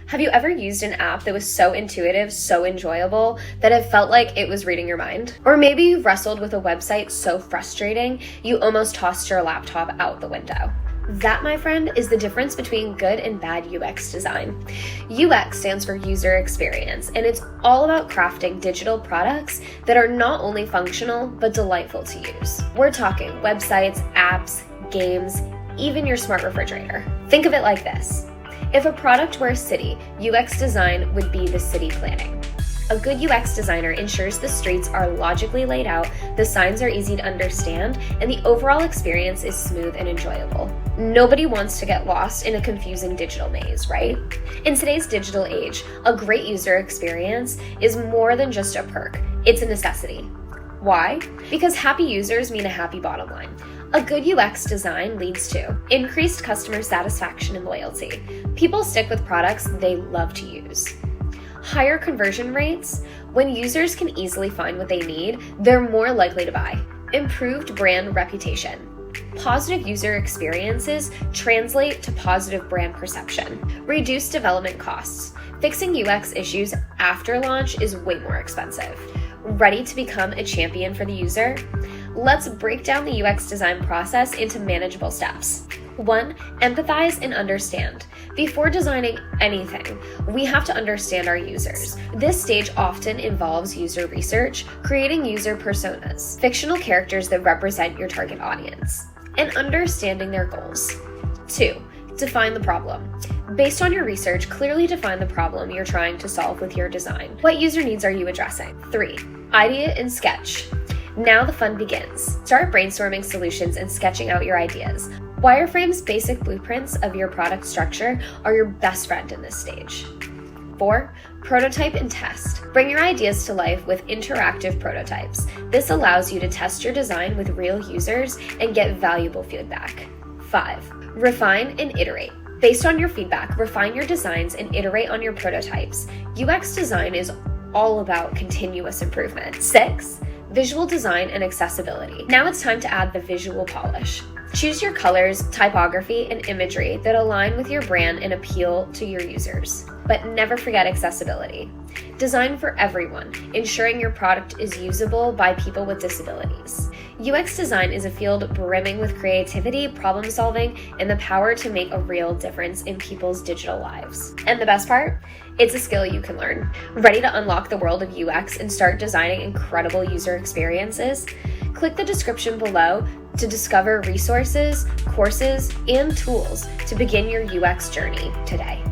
Have you ever used an app that was so intuitive, so enjoyable, that it felt like it was reading your mind? Or maybe you've wrestled with a website so frustrating, you almost tossed your laptop out the window. That, my friend, is the difference between good and bad UX design. UX stands for user experience, and it's all about crafting digital products that are not only functional, but delightful to use. We're talking websites, apps, games, even your smart refrigerator. Think of it like this. If a product were a city, UX design would be the city planning. A good UX designer ensures the streets are logically laid out, the signs are easy to understand, and the overall experience is smooth and enjoyable. Nobody wants to get lost in a confusing digital maze, right? In today's digital age, a great user experience is more than just a perk, it's a necessity. Why? Because happy users mean a happy bottom line. A good UX design leads to increased customer satisfaction and loyalty. People stick with products they love to use. Higher conversion rates. When users can easily find what they need, they're more likely to buy. Improved brand reputation. Positive user experiences translate to positive brand perception. Reduced development costs. Fixing UX issues after launch is way more expensive. Ready to become a champion for the user? Let's break down the UX design process into manageable steps. 1. Empathize and understand. Before designing anything, we have to understand our users. This stage often involves user research, creating user personas, fictional characters that represent your target audience, and understanding their goals. 2. Define the problem. Based on your research, clearly define the problem you're trying to solve with your design. What user needs are you addressing? 3. Ideate and sketch. Now the fun begins. Start brainstorming solutions and sketching out your ideas. Wireframe's basic blueprints of your product structure are your best friend in this stage. 4. Prototype and test. Bring your ideas to life with interactive prototypes. This allows you to test your design with real users and get valuable feedback. 5. Refine and iterate. Based on your feedback, refine your designs and iterate on your prototypes. UX design is all about continuous improvement. 6. Visual design and accessibility. Now it's time to add the visual polish. Choose your colors, typography, and imagery that align with your brand and appeal to your users. But never forget accessibility. Design for everyone, ensuring your product is usable by people with disabilities. UX design is a field brimming with creativity, problem solving, and the power to make a real difference in people's digital lives. And the best part? It's a skill you can learn. Ready to unlock the world of UX and start designing incredible user experiences? Click the description below to discover resources, courses, and tools to begin your UX journey today.